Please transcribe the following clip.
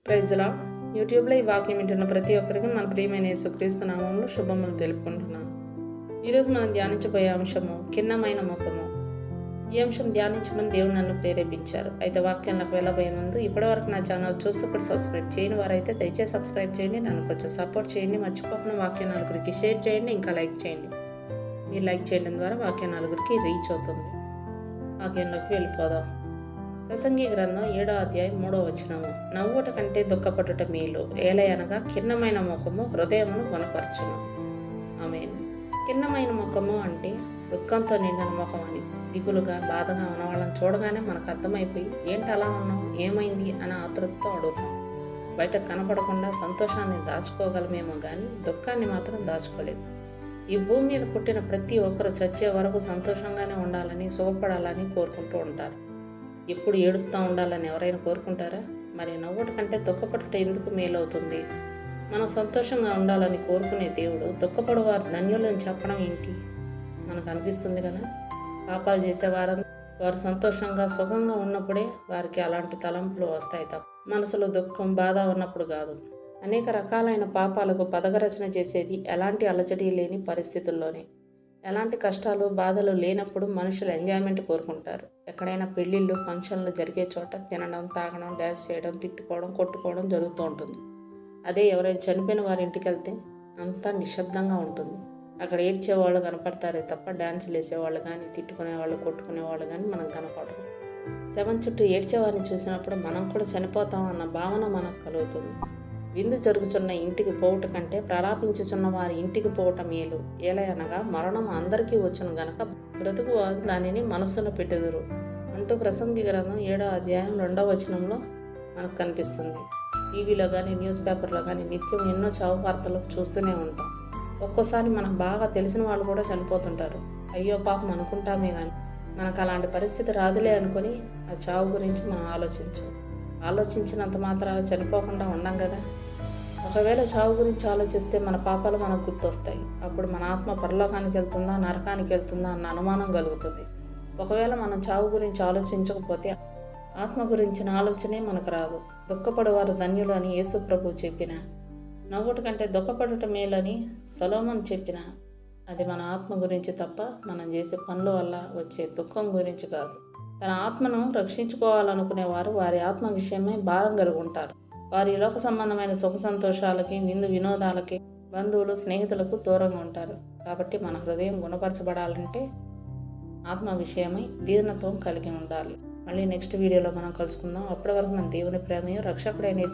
Praise lord. యూట్యూబ్లో ఈ వాక్యం వింటున్న ప్రతి ఒక్కరికి మన ప్రియమైన యేసుక్రీస్తు నామములో శుభములు తెలుపుకుంటున్నాం. ఈరోజు మనం ధ్యానించబోయే అంశము కిన్నమైన ముఖము. ఈ అంశం ధ్యానించమని దేవుడు నన్ను ప్రేరేపించారు. అయితే వాక్యంలోకి వెళ్ళబోయే ముందు ఇప్పటివరకు నా ఛానల్ చూస్తూ సబ్స్క్రైబ్ చేయని వారైతే దయచేసి సబ్స్క్రైబ్ చేయండి, నన్ను కొంచెం సపోర్ట్ చేయండి. మర్చిపోకుండా వాక్యం నలుగురికి షేర్ చేయండి, ఇంకా లైక్ చేయండి. మీరు లైక్ చేయడం ద్వారా వాక్యం నలుగురికి రీచ్ అవుతుంది. వాక్యంలోకి వెళ్ళిపోదాం. ప్రసంగి గ్రంథం 7వ అధ్యాయం 3వ వచనము. నవ్వుట కంటే దుఃఖపడుట మేలు, ఏలయనగా కిన్నమైన ముఖము హృదయమును గుణపరచును. ఆమేన్. కిన్నమైన ముఖము అంటే దుఃఖంతో నిండిన ముఖం అని. దిగులుగా బాధగా ఉన్న వాళ్ళని చూడగానే మనకు అర్థమైపోయి ఏంటి అలా ఉన్నావు, ఏమైంది అని ఆతృతతో అడుగుతాం. బయట కనపడకుండా సంతోషాన్ని దాచుకోగలమేమో కానీ దుఃఖాన్ని మాత్రం దాచుకోలేదు. ఈ భూమి మీద పుట్టిన ప్రతి ఒక్కరు చచ్చే వరకు సంతోషంగానే ఉండాలని, సుఖపడాలని కోరుకుంటూ ఉంటారు. ఎప్పుడు ఏడుస్తూ ఉండాలని ఎవరైనా కోరుకుంటారా? మరి నవ్వుట కంటే దుఃఖపడుట ఎందుకు మేలవుతుంది? మనం సంతోషంగా ఉండాలని కోరుకునే దేవుడు దుఃఖపడు వారు ధన్యులని చెప్పడం ఏంటి? మనకు అనిపిస్తుంది కదా. పాపాలు చేసేవారు వారు సంతోషంగా సుఖంగా ఉన్నప్పుడే వారికి అలాంటి తలంపులు వస్తాయి తప్ప మనసులో దుఃఖం బాధ ఉన్నప్పుడు కాదు. అనేక రకాలైన పాపాలకు పదగరచన చేసేది ఎలాంటి అలజడి లేని పరిస్థితుల్లోనే. ఎలాంటి కష్టాలు బాధలు లేనప్పుడు మనుషులు ఎంజాయ్మెంట్ కోరుకుంటారు. ఎక్కడైనా పెళ్ళిళ్ళు ఫంక్షన్లు జరిగే చోట తినడం, తాగడం, డ్యాన్స్ చేయడం, తిట్టుకోవడం, కొట్టుకోవడం జరుగుతూ ఉంటుంది. అదే ఎవరైనా చనిపోయిన వారి ఇంటికి వెళ్తే అంతా నిశ్శబ్దంగా ఉంటుంది. అక్కడ ఏడ్చేవాళ్ళు కనపడతారే తప్ప డ్యాన్సులు వేసేవాళ్ళు కానీ, తిట్టుకునేవాళ్ళు, కొట్టుకునేవాళ్ళు కానీ మనకు కనపడరు. శవం చుట్టూ ఏడ్చేవారిని చూసినప్పుడు మనం కూడా చనిపోతాం అన్న భావన మనకు కలుగుతుంది. విందు జరుగుచున్న ఇంటికి పోవుట కంటే ప్రలాపించుచున్న వారి ఇంటికి పోవట మేలు, ఏలయనగా మరణం అందరికీ వచ్చును గనక బ్రతుకు వారు దానిని మనస్సున పెట్టుదురు అంటూ ప్రసంగి గ్రంథం 7వ అధ్యాయం 2వ వచనంలో మనకు కనిపిస్తుంది. టీవీలో కానీ, న్యూస్ పేపర్లో కానీ నిత్యం ఎన్నో చావు వార్తలు చూస్తూనే ఉంటాం. ఒక్కోసారి మనకు బాగా తెలిసిన వాళ్ళు కూడా చనిపోతుంటారు. అయ్యో పాపం అనుకుంటామే కానీ మనకు అలాంటి పరిస్థితి రాదులే అనుకొని ఆ చావు గురించి మనం ఆలోచించినంత మాత్రాన చనిపోకుండా ఉండం కదా. ఒకవేళ చావు గురించి ఆలోచిస్తే మన పాపాలు మనకు గుర్తొస్తాయి. అప్పుడు మన ఆత్మ పరలోకానికి వెళ్తుందా, నరకానికి వెళ్తుందా అన్న అనుమానం కలుగుతుంది. ఒకవేళ మనం చావు గురించి ఆలోచించకపోతే ఆత్మ గురించిన ఆలోచనే మనకు రాదు. దుఃఖపడేవారు ధన్యులు అని యేసు ప్రభు చెప్పిన, నవ్వుట కంటే దుఃఖపడుట మేలని సొలొమోను చెప్పిన, అది మన ఆత్మ గురించి తప్ప మనం చేసే పనుల వల్ల వచ్చే దుఃఖం గురించి కాదు. తన ఆత్మను రక్షించుకోవాలనుకునేవారు వారి ఆత్మ విషయమై భారం కలిగి ఉంటారు. వారి లోక సంబంధమైన సుఖ సంతోషాలకి, విందు వినోదాలకి, బంధువులు, స్నేహితులకు దూరంగా ఉంటారు. కాబట్టి మన హృదయం గుణపరచబడాలంటే ఆత్మ విషయమై దీనత్వం కలిగి ఉండాలి. మళ్ళీ నెక్స్ట్ వీడియోలో మనం కలుసుకుందాం. అప్పటి వరకు మన దేవుని ప్రేమయు రక్షకుడైన యేసు